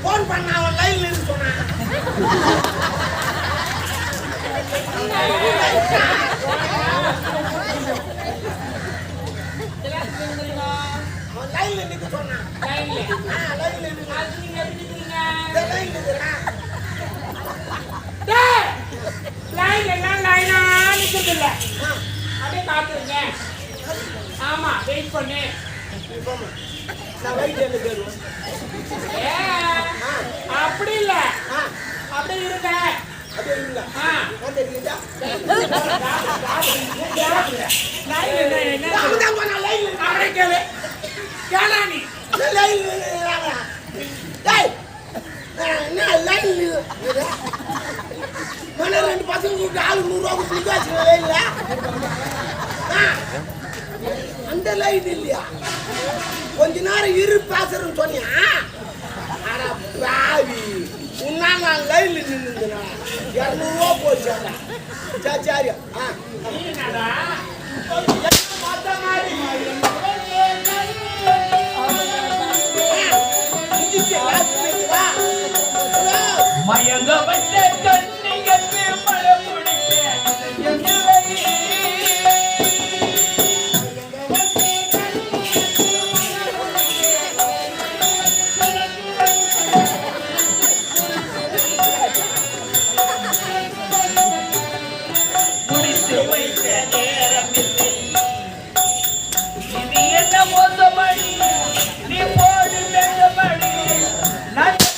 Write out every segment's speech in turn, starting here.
Phone பண்ண அவன் லைன்ல இருந்து சொன்னான். லைன்ல நிக்க சொன்னான். லைன்ல நீங்க எப்படி நிக்கிறீங்க? லைன்ல நிக்கிறா. டேய் லைன்ல எல்லாம் லைனா நிக்கிறது இல்ல. அப்படியே காத்துருங்க. ஆமா வெயிட் பண்ணு. நான் வெயிட் பண்ணி கேளுங்க. அப்படி இல்ல. அப்படியே இருங்க. அப்படியே இருங்க. வந்துட்டீங்களா? லைன்ல என்ன? நான் போனா லைன்ல அப்படியே கேளு. கேளா நீ. லைன்ல நிக்கறாங்க. டேய். நான் லைன்ல நிக்கறேன். மன ரெண்டு பசங்க கூட்டி ஆளு 100 ரூபாய் கொடுத்து காசு லைன்ல. அந்த லைன் இல்லையா? கொஞ்ச நேரம் இரு பேசுறேன்னு சொன்னியா? அட பாவி உன்னா நான் லைன்ல நின்னுந்தேனா 200 ரூபாய் போச்சாடா. சரி நீனடா மாத்த மாதிரி மயங்க வந்த கண்ணியத்து மழை முடிக்க முடித்து வைத்த நேரமில்லை. இது என்ன மோசமணி நீ போடு வெள்ளமணி நாட்டை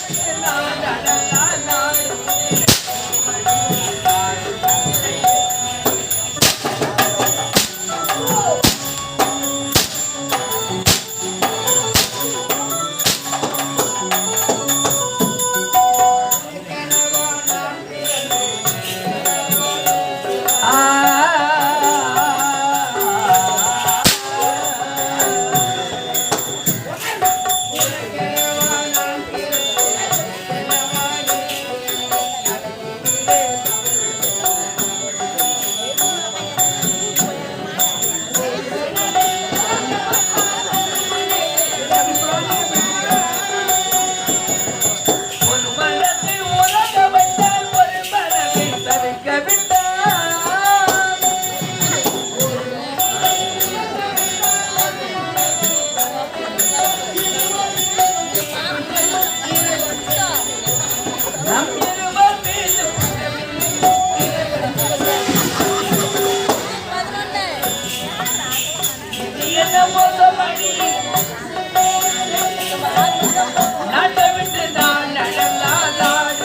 விட்டு நான் நடந்தாடு.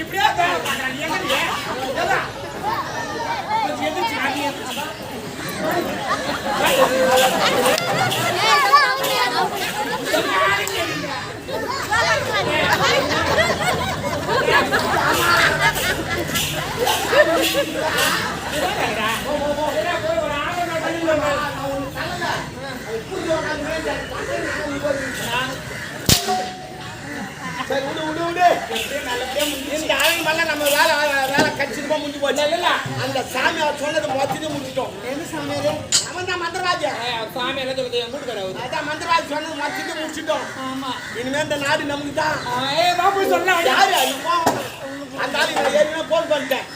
இப்படியே பாக்குறாங்க சரி விடு விடு விடு இந்த ஆளுங்கெல்லாம் நம்ம வேலை கச்சிதமா முடிஞ்சு போச்சு. இல்ல அந்த சாமியார் சொன்னது மொத்தத்தையும் முடிச்சிட்டோம். எந்த சாமியார்? அவன் தான் மந்திரவாதி. சாமி என்ன சொல்லுது? என் வீட்டுக்காரர் அதான் மந்திரவாதி சொன்னது மொத்தத்தையும் முடிச்சிட்டோம். ஆமா இனிமே இந்த நாடு நமக்கு தான். போய் சொன்னா யாரு அந்த ஆளுங்க ஏற்கனவே போன் பண்ணிட்டேன்.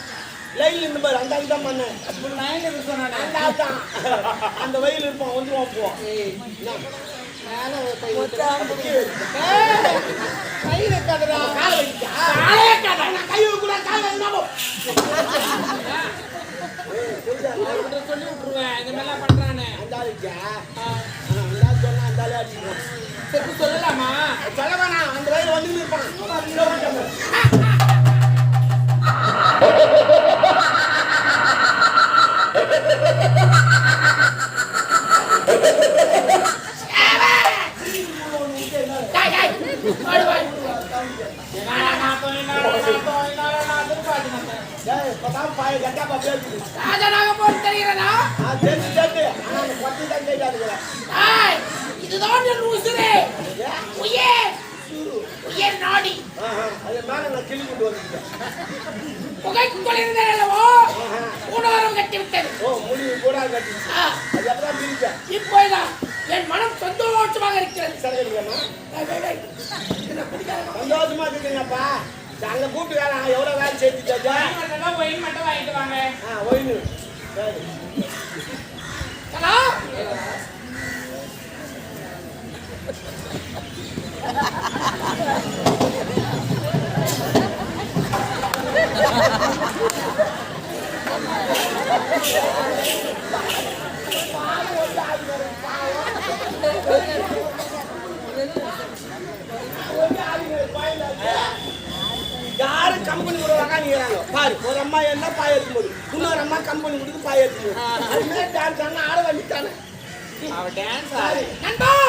லைன்ல இருந்து பாரு அந்த ஆள் தான் பண்ணேன். அந்த ஆள் தான் அந்த வயல் இருப்பான் வந்துருவான் போ. கை வைக்காதடா. கால வைக்கா. காலே வைக்காத. நான் கை வைக்கல கால வைக்காம. சொல்லி விட்டுருவேன். இந்த மாதிரிலாம் பண்றானே. அந்த ஆளுக்கு அந்த சொன்னா அந்த தலையாட்டிக்குவோம். சரி சொல்லலாமா? சொல்ல வேணாம், அந்த வயல வந்து இருப்பான். இப்பதான் பாய கட்டா பேசுது. ராஜனாக போல் தெரிகிறதா? தெரிஞ்சு ஆனா அந்த பத்து தான் கேட்டாரு. இதுதான் என் உசுரே, உயிர் உயிர் நாடி. அது மேல நான் கிளி கொண்டு வந்துட்டேன். புகைக்குளிர்ந்தல்லவோ ஊனோரம் கட்டிவிட்டது. ஓ முடிவு கூட கட்டிச்சு. அது அப்பதான் பிரிச்சேன். இப்போதான் என் மனம் சந்தோஷமாக இருக்கிறது. சந்தோஷமா இருக்குங்கப்பா. அங்க கூப்பிட்டு வேலை எவ்வளவு வேலை செய்துட்டாச்சா? ஒயின் மட்டும் வாங்கிட்டு வாங்க. ஒயினு ஹலோ யாரு கம்பெனி கூட வாங்கிக்கிறாங்க பாரு. ஒரு அம்மா என்ன பாய எடுக்கும் போது இன்னொரு அம்மா கம்பெனி கொடுத்து பாய எடுக்கும். அது மாதிரி டான்ஸ் ஆனா ஆட வேண்டித்தானே.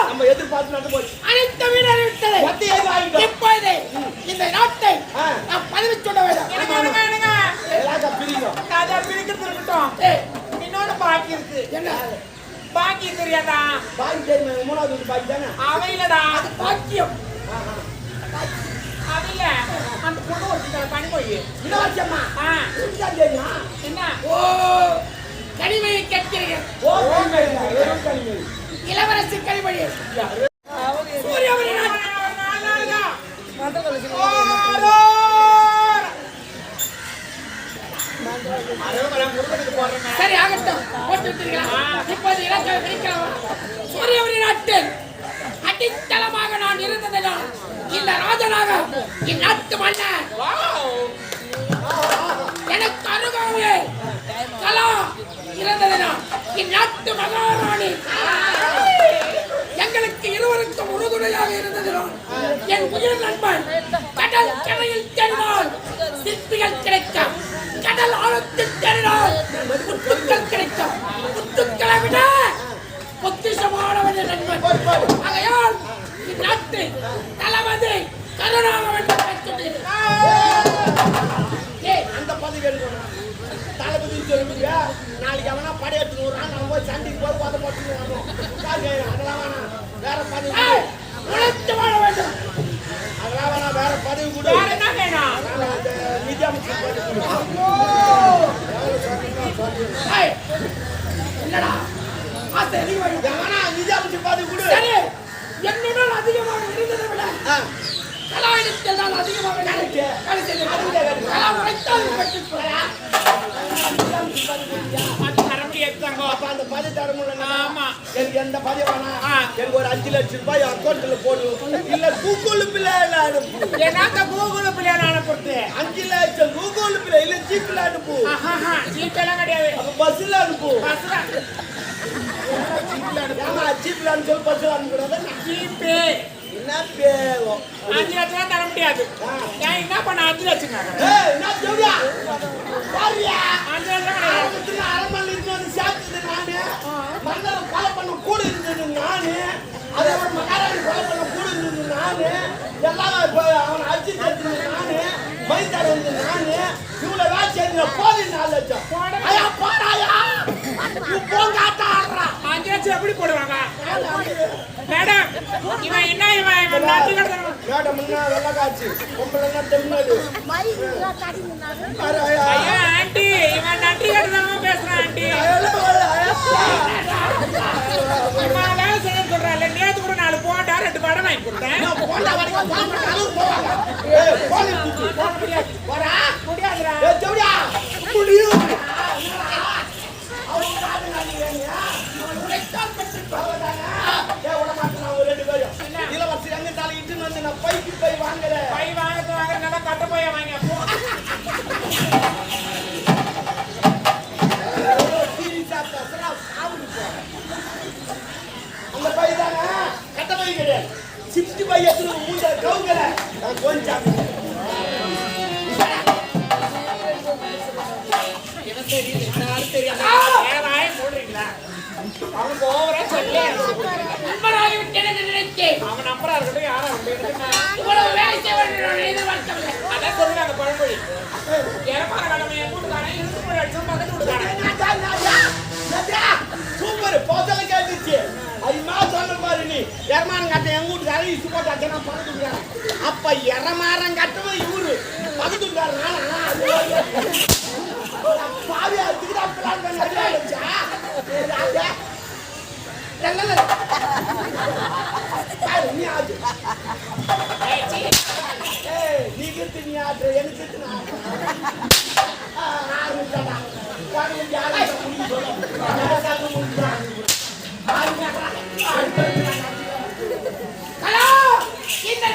நம்ம எதிர்பார்த்து நடந்து போச்சு. அனைத்து வீரர் விட்டது. இப்போது இந்த நாட்டை நான் பதவி சொல்ல வேண்டும். எல்லாரும் பிரிக்கும். பிரிக்கிறது இருக்கட்டும். இன்னொன்னு பாக்கி இருக்கு. என்ன பாக்கி தெரியாதா? பாக்கி தெரியுமா? மூணாவது பாக்கி தானே. அவையிலடா அது பாக்கியம். அவையில அந்த பொண்ணு ஒரு பணி போய் இளவரசம்மா தெரியுமா? என்ன? ஓ கனிமையை கேட்கிறீர்கள். ஓ வெறும் கனிமொழி. இளவரசி கனிமொழி சூரியவரி சரி ஆகட்டும். போட்டு விட்டீர்களா? இப்போது இலக்கை பிரிக்கலாம். சூரியவரி நாட்டில் அடித்தளமாக நான் இருந்ததினால் இந்த ராஜனாக இந்நாட்டு மன்னர் எனக்கு அருகாமையே கலா இருந்ததினால் இந்நாட்டு மகாராணி எங்களுக்கு இருவருக்கும் உறுதுணையாக இருந்ததினால் என் உயிர் நண்பன் கடல் கரையில் தேடினால் சிற்பிகள் கிடைக்கும், கடல் ஆழத்தில் தேடினால் முத்துக்கள் கிடைக்கும். முத்துக்களை விட பொக்கிஷமானவன் நண்பன். ஆகையால் இந்நாட்டு தளபதி கருணாகவன் அந்த பதவி எடுக்கணும். தளபதி சொல்லுங்க. நாளைக்கு அவனா படையெடுத்து வரான். நம்ம போய் சண்டைக்கு போய் பார்த்து போட்டு வரணும். அதெல்லாம் வேணாம். வேற பதவி உழைத்து வாழ வேண்டும். அதெல்லாம் வேணாம். வேற பதவி கூட என்ன வேணும்? நிதி அமைச்சர் என்னடா ஆசை அதிகமாக நிதி அமைச்சர் பதவி கூட சரி. என்னுடன் அதிகமாக இருந்ததை விட கலாயிடத்தில் தான் அதிகமாக கலா உழைத்தால் அந்த பதவி தர முடியல. ஆமா. எனக்கு எந்த பதவி வேணா. எனக்கு ஒரு 5 லட்சம் ரூபாய் அக்கௌண்ட்ல போடும். இல்ல கூகுள் பிள்ளை அனுப்பு. என்னத்த கூகுள் பிள்ளையான அனுப்புறது? 5 லட்சம் கூகுள் பிள்ளை இல்ல ஜிப்ல அனுப்பு. ஜிபேலாம் கிடையாது. அப்ப பஸ்ல அனுப்பு. பஸ்ல ஏமா ஜிப்ல அனுப்பு பஸ்ல அனுப்புறதா? ஜிபே என்ன பேரும் 5 லட்சம் தர முடியாது. நான் என்ன பண்ண 5 லட்சம் ஏய் என்ன சொல்றியா? பாரியா 5 லட்சம் கிடையாது. அரமல்ல இருந்து சாப்பிட்டது நானு. மன்னர கொலை பண்ண கூட இருந்தது நானு. அதே ஒரு மகாராணி கொலை பண்ண கூட இருந்தது நானு. எல்லாம் அவன் அடிச்சு தடுத்தது நானு. மைதான இருந்தது நானு. இவ்வளவு வேலை செஞ்ச போதி 4 லட்சம். ஐயா போடாயா. நீ போங்காட்ட ஆடுறா. 5 லட்சம் எப்படி போடுவாங்க? மேடம் இவன் என்ன இவன் நாட்டி கடத்தணும். மேடம் என்ன வெள்ள காட்சி. பொம்பளைன்னா தென்னது. ஐயா ஆண்டி இவன் நன்றி கடத்தனமா பேசுறான் ஆண்டி. இவன் வேலை செய்ய சொல்றான்ல. நேத்து கூட 4 போண்டா 2 வடை வாங்கி கொடுத்தேன். போண்டா வரைக்கும் போறாங்க போவாங்க. ஏய் போலி போக முடியாது. போடா முடியாதுடா. ஏய் ஜவுடியா முடியும். அவங்க காதுங்க நீங்க. உழைத்தால் பெற்று போவதாங்க. ஏய் உட மாட்டேன் ஒரு 2 பேரும். இளவரசி எங்க தால இட்டு வந்து நான் பைக்கு போய் வாங்கல. பை வாங்குறதுனால கட்ட போய் வாங்க போ. சீரியஸா பேசுறா சாவுது போ. அந்த பை தானே பையத்துல மூஞ்ச கவுங்கல கொஞ்சம் போடுறீங்களா அவனுக்கு ஓவரா சொல்லி நண்பராகிவிட்டேன் என்று நினைத்தேன். அவன் நம்பரா இருக்கட்டும் யாரா இருக்கட்டும் இவ்வளவு வேலை செய்ய வேண்டும் என்று எதிர்பார்க்கவில்லை. அதான் சொல்லுறாங்க பழமொழி இறமான கடமையை கூட்டுக்கானே இருந்து போய் அடிச்சோம் பக்கத்து விட்டுக்கானே சூப்பர் போதல கேட்டுச்சு ஐயா சொல்ல பாரு நீ எரமானம் கட்ட எங்க வீட்டுக்கார இசு போட்டாச்சு நான் பக்கத்துக்காரன் அப்ப எரமாரம் கட்டவும் இவரு பக்கத்துக்காரன் பாவி அதுக்குதான் பிளான் பண்ணி வச்சா நீ ஆச்சு நீ கிட்டு நீ ஆச்சு எனக்கு ஹலோ, இந்த